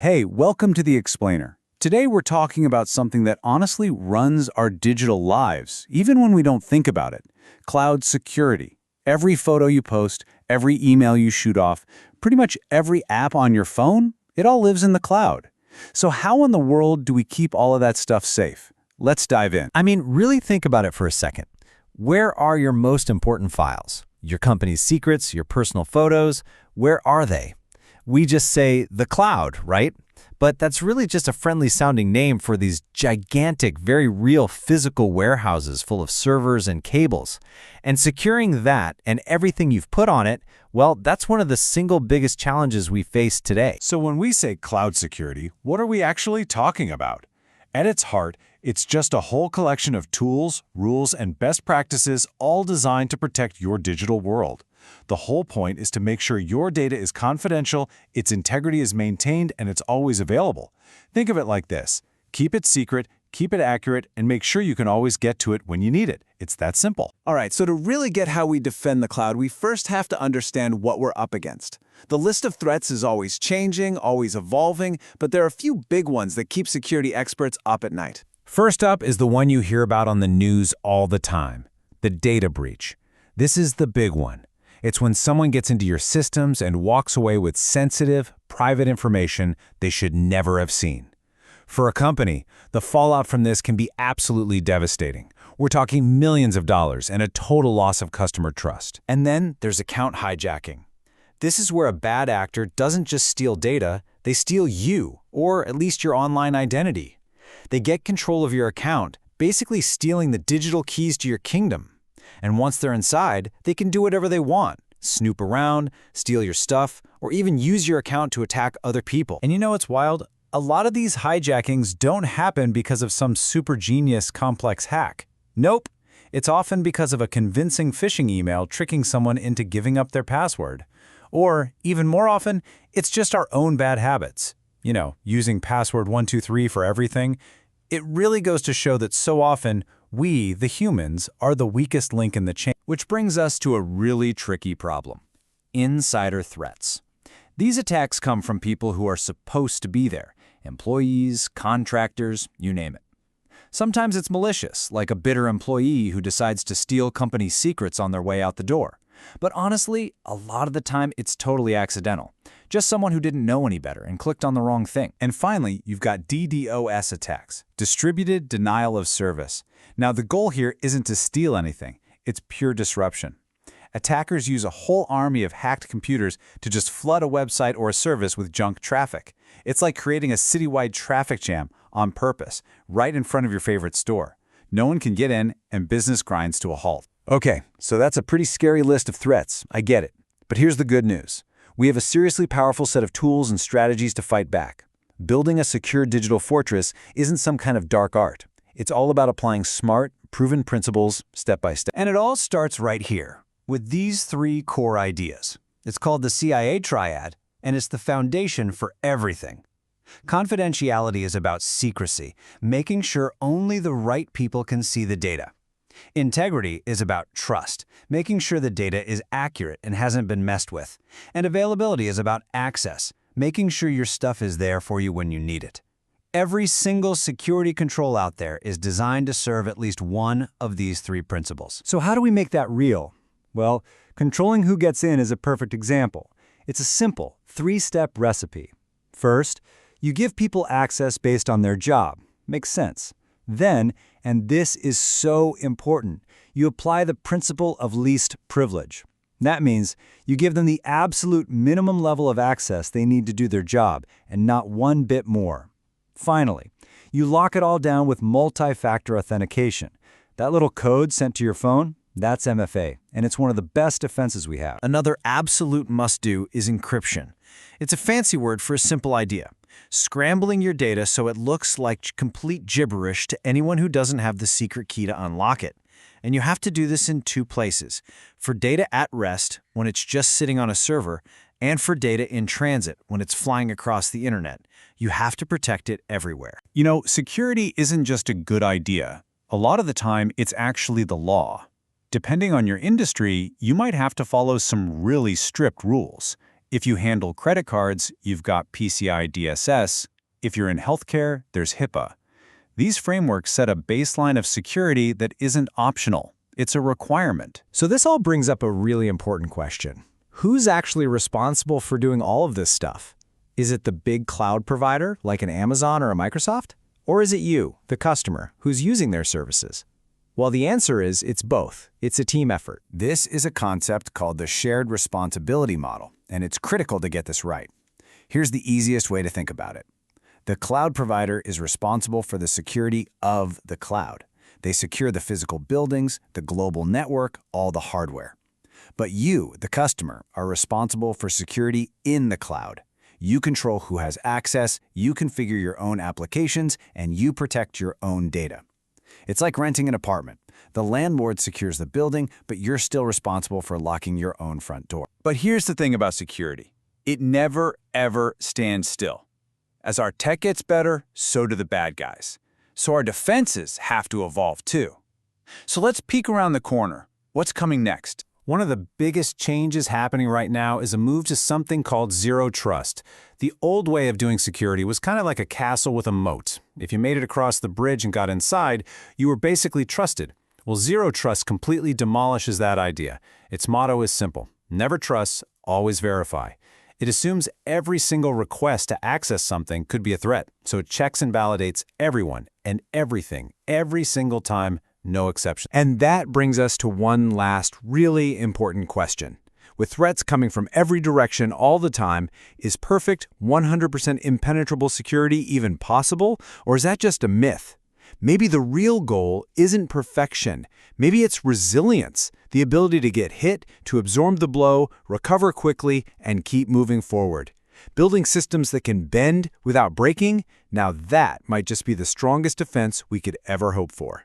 Hey, welcome to The Explainer. Today we're talking about something that honestly runs our digital lives, even when we don't think about it. Cloud security. Every photo you post, every email you shoot off, pretty much every app on your phone, it all lives in the cloud. So how in the world do we keep all of that stuff safe? Let's dive in. Really think about it for a second. Where are your most important files? Your company's secrets, your personal photos, where are they? We just say the cloud, right? But that's really just a friendly sounding name for these gigantic, very real physical warehouses full of servers and cables. And securing that and everything you've put on it, well, that's one of the single biggest challenges we face today. So when we say cloud security, what are we actually talking about? At its heart, it's just a whole collection of tools, rules, and best practices all designed to protect your digital world. The whole point is to make sure your data is confidential, its integrity is maintained, and it's always available. Think of it like this. Keep it secret, keep it accurate, and make sure you can always get to it when you need it. It's that simple. All right, so to really get how we defend the cloud, we first have to understand what we're up against. The list of threats is always changing, always evolving, but there are a few big ones that keep security experts up at night. First up is the one you hear about on the news all the time, the data breach. This is the big one. It's when someone gets into your systems and walks away with sensitive, private information they should never have seen. For a company, the fallout from this can be absolutely devastating. We're talking millions of dollars and a total loss of customer trust. And then there's account hijacking. This is where a bad actor doesn't just steal data, they steal you, or at least your online identity. They get control of your account, basically stealing the digital keys to your kingdom. And once they're inside, they can do whatever they want. Snoop around, steal your stuff, or even use your account to attack other people. And you know what's wild? A lot of these hijackings don't happen because of some super genius complex hack. Nope. It's often because of a convincing phishing email tricking someone into giving up their password. Or, even more often, it's just our own bad habits. Using password 123 for everything. It really goes to show that so often, we, the humans, are the weakest link in the chain. Which brings us to a really tricky problem. Insider threats. These attacks come from people who are supposed to be there. Employees, contractors, you name it. Sometimes it's malicious, like a bitter employee who decides to steal company secrets on their way out the door. But honestly, a lot of the time it's totally accidental. Just someone who didn't know any better and clicked on the wrong thing. And finally, you've got DDoS attacks, distributed denial of service. Now, the goal here isn't to steal anything. It's pure disruption. Attackers use a whole army of hacked computers to just flood a website or a service with junk traffic. It's like creating a citywide traffic jam on purpose, right in front of your favorite store. No one can get in, and business grinds to a halt. Okay, so that's a pretty scary list of threats. I get it. But here's the good news. We have a seriously powerful set of tools and strategies to fight back. Building a secure digital fortress isn't some kind of dark art. It's all about applying smart, proven principles step by step. And it all starts right here, with these three core ideas. It's called the CIA triad, and it's the foundation for everything. Confidentiality is about secrecy, making sure only the right people can see the data. Integrity is about trust, making sure the data is accurate and hasn't been messed with. And availability is about access, making sure your stuff is there for you when you need it. Every single security control out there is designed to serve at least one of these three principles. So how do we make that real? Well, controlling who gets in is a perfect example. It's a simple, three-step recipe. First, you give people access based on their job. Makes sense. Then, and this is so important, you apply the principle of least privilege. That means you give them the absolute minimum level of access they need to do their job, and not one bit more. Finally, you lock it all down with multi-factor authentication. That little code sent to your phone, that's MFA, and it's one of the best defenses we have. Another absolute must-do is encryption. It's a fancy word for a simple idea. Scrambling your data so it looks like complete gibberish to anyone who doesn't have the secret key to unlock it. And you have to do this in two places. For data at rest, when it's just sitting on a server, and for data in transit, when it's flying across the internet. You have to protect it everywhere. Security isn't just a good idea. A lot of the time, it's actually the law. Depending on your industry, you might have to follow some really strict rules. If you handle credit cards, you've got PCI DSS. If you're in healthcare, there's HIPAA. These frameworks set a baseline of security that isn't optional. It's a requirement. So this all brings up a really important question. Who's actually responsible for doing all of this stuff? Is it the big cloud provider, like an Amazon or a Microsoft? Or is it you, the customer, who's using their services? Well, the answer is it's both. It's a team effort. This is a concept called the shared responsibility model, and it's critical to get this right. Here's the easiest way to think about it. The cloud provider is responsible for the security of the cloud. They secure the physical buildings, the global network, all the hardware. But you, the customer, are responsible for security in the cloud. You control who has access, you configure your own applications, and you protect your own data. It's like renting an apartment. The landlord secures the building, but you're still responsible for locking your own front door. But here's the thing about security. It never, ever stands still. As our tech gets better, so do the bad guys. So our defenses have to evolve too. So let's peek around the corner. What's coming next? One of the biggest changes happening right now is a move to something called zero trust. The old way of doing security was kind of like a castle with a moat. If you made it across the bridge and got inside, you were basically trusted. Well, zero trust completely demolishes that idea. Its motto is simple: never trust, always verify. It assumes every single request to access something could be a threat, so it checks and validates everyone and everything every single time, no exception. And that brings us to one last really important question. With threats coming from every direction all the time, is perfect 100% impenetrable security even possible, or is that just a myth? Maybe the real goal isn't perfection. Maybe it's resilience, the ability to get hit, to absorb the blow, recover quickly, and keep moving forward. Building systems that can bend without breaking, now that might just be the strongest defense we could ever hope for.